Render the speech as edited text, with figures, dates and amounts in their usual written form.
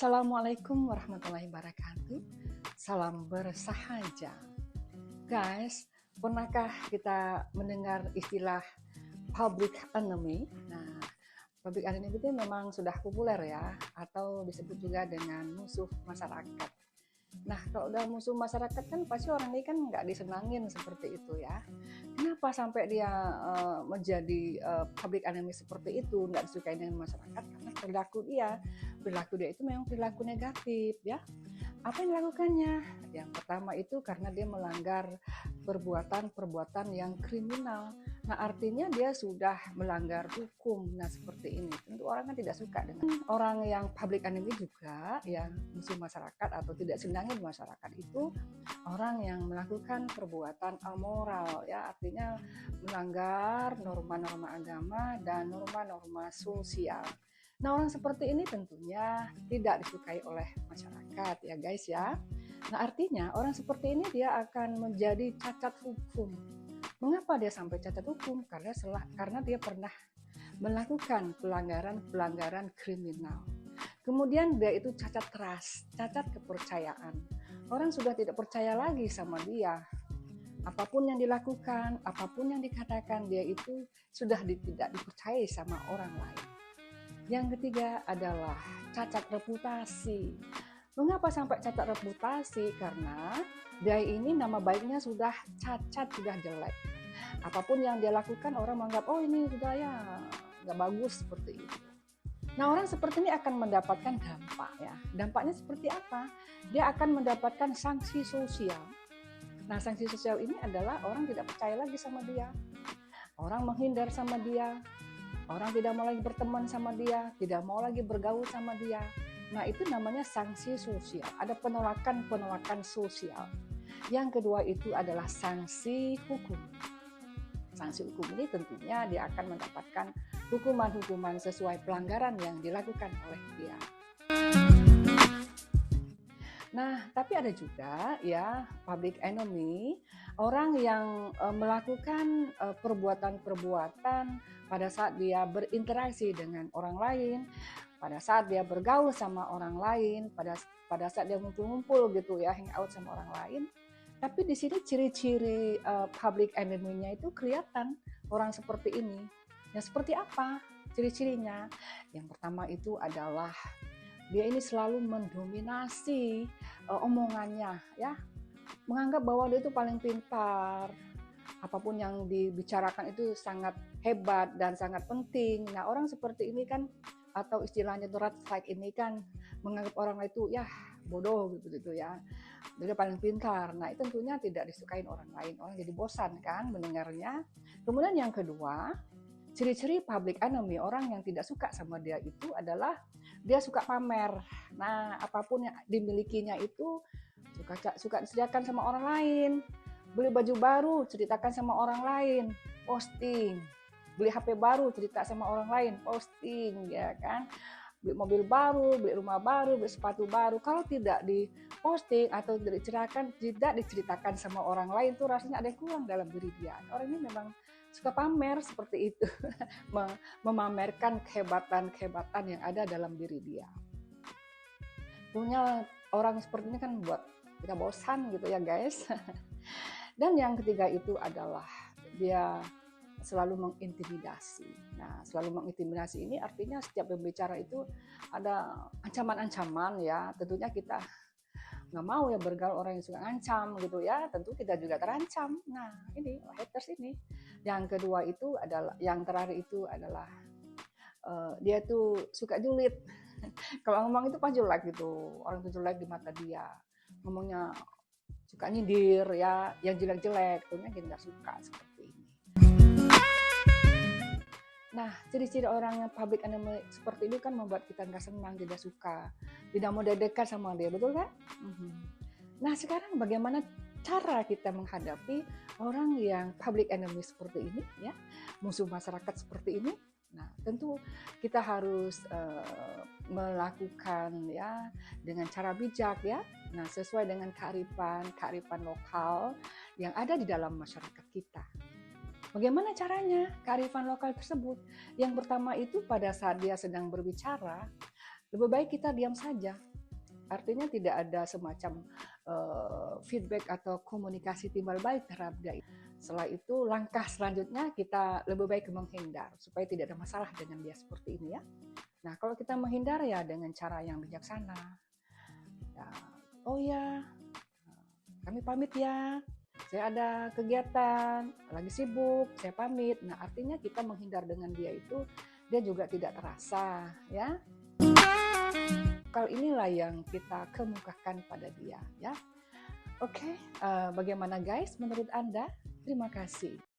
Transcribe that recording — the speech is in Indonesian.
Assalamualaikum warahmatullahi wabarakatuh. Salam bersahaja. Guys, pernahkah kita mendengar istilah public enemy? Nah, public enemy itu memang sudah populer ya, atau disebut juga dengan musuh masyarakat. Nah, kalau udah musuh masyarakat kan pasti orang ini kan nggak disenangin seperti itu ya. Kenapa sampai dia menjadi public enemy seperti itu, nggak disukai dengan masyarakat? Karena perilaku dia itu memang perilaku negatif ya. Apa yang dilakukannya? Yang pertama itu karena dia melanggar perbuatan-perbuatan yang kriminal. Nah, artinya dia sudah melanggar hukum. Nah, seperti ini. Tentu orang kan tidak suka dengan orang yang public enemy juga, ya, musuh masyarakat atau tidak senangnya di masyarakat itu orang yang melakukan perbuatan amoral, ya, artinya melanggar norma-norma agama dan norma-norma sosial. Nah, orang seperti ini tentunya tidak disukai oleh masyarakat ya guys ya. Nah, artinya orang seperti ini dia akan menjadi cacat hukum. Mengapa dia sampai cacat hukum? Karena dia pernah melakukan pelanggaran kriminal. Kemudian dia itu cacat trust, cacat kepercayaan. Orang sudah tidak percaya lagi sama dia. Apapun yang dilakukan, apapun yang dikatakan, dia itu sudah tidak dipercayai sama orang lain. Yang ketiga adalah cacat reputasi. Mengapa sampai cacat reputasi? Karena dia ini nama baiknya sudah cacat, sudah jelek. Apapun yang dia lakukan orang menganggap, oh ini sudah ya nggak bagus seperti itu. Nah, orang seperti ini akan mendapatkan dampak ya. Dampaknya seperti apa? Dia akan mendapatkan sanksi sosial. Nah, sanksi sosial ini adalah orang tidak percaya lagi sama dia. Orang menghindar sama dia. Orang tidak mau lagi berteman sama dia, tidak mau lagi bergaul sama dia. Nah, itu namanya sanksi sosial. Ada penolakan sosial. Yang kedua itu adalah sanksi hukum. Sanksi hukum ini tentunya dia akan mendapatkan hukuman-hukuman sesuai pelanggaran yang dilakukan oleh dia. Nah, tapi ada juga ya public enemy, orang yang melakukan perbuatan-perbuatan pada saat dia berinteraksi dengan orang lain, pada saat dia bergaul sama orang lain, pada saat dia ngumpul-ngumpul gitu ya, hangout sama orang lain. Tapi di sini ciri-ciri public enemy-nya itu kelihatan orang seperti ini. Yang seperti apa ciri-cirinya? Yang pertama itu adalah dia ini selalu mendominasi omongannya ya, menganggap bahwa dia itu paling pintar, apapun yang dibicarakan itu sangat hebat dan sangat penting. Nah, orang seperti ini kan, atau istilahnya red flag ini kan, menganggap orang lain itu ya bodoh gitu ya, dia paling pintar. Nah, itu tentunya tidak disukai orang lain, orang jadi bosan kan mendengarnya. Kemudian yang kedua, ciri-ciri public enemy, orang yang tidak suka sama dia itu adalah dia suka pamer. Nah, apapun yang dimilikinya itu suka disediakan sama orang lain. Beli baju baru, ceritakan sama orang lain, posting. Beli HP baru, cerita sama orang lain, posting, ya kan. Beli mobil baru, beli rumah baru, beli sepatu baru. Kalau tidak diposting atau tidak diceritakan sama orang lain, tuh rasanya ada yang kurang dalam diri dia. Orang ini memang suka pamer seperti itu, memamerkan kehebatan yang ada dalam diri dia. Punya orang seperti ini kan buat kita bosan gitu ya guys. Dan yang ketiga itu adalah dia selalu mengintimidasi. Nah, selalu mengintimidasi ini artinya setiap berbicara itu ada ancaman-ancaman ya. Tentunya kita nggak mau ya bergaul orang yang suka ngancam gitu ya, tentu kita juga terancam. Nah, ini haters ini. Yang kedua itu adalah, yang terakhir itu adalah dia tuh suka julid. Kalau ngomong itu pas jelek gitu, orang itu jelek di mata dia, ngomongnya suka nyindir ya, yang jelek-jelek, tentunya kita nggak suka seperti ini. Nah, ciri-ciri orang yang public enemy seperti ini kan membuat kita nggak senang, tidak suka, tidak mau dekat sama dia, betul kan? Nah, sekarang bagaimana cara kita menghadapi orang yang public enemy seperti ini, ya, musuh masyarakat seperti ini? Nah, tentu kita harus melakukan ya dengan cara bijak ya. Nah, sesuai dengan kearifan lokal yang ada di dalam masyarakat kita. Bagaimana caranya kearifan lokal tersebut? Yang pertama itu pada saat dia sedang berbicara, lebih baik kita diam saja. artinya tidak ada semacam feedback atau komunikasi timbal balik terhadap dia. Setelah itu langkah selanjutnya kita lebih baik menghindar supaya tidak ada masalah dengan dia seperti ini ya. Nah kalau kita menghindar ya dengan cara yang bijaksana. Ya, oh ya, kami pamit ya. Saya ada kegiatan, lagi sibuk, saya pamit. Nah artinya kita menghindar dengan dia itu, dia juga tidak terasa ya. Hal inilah yang kita kemukakan pada dia ya. Oke, bagaimana guys menurut Anda? Terima kasih.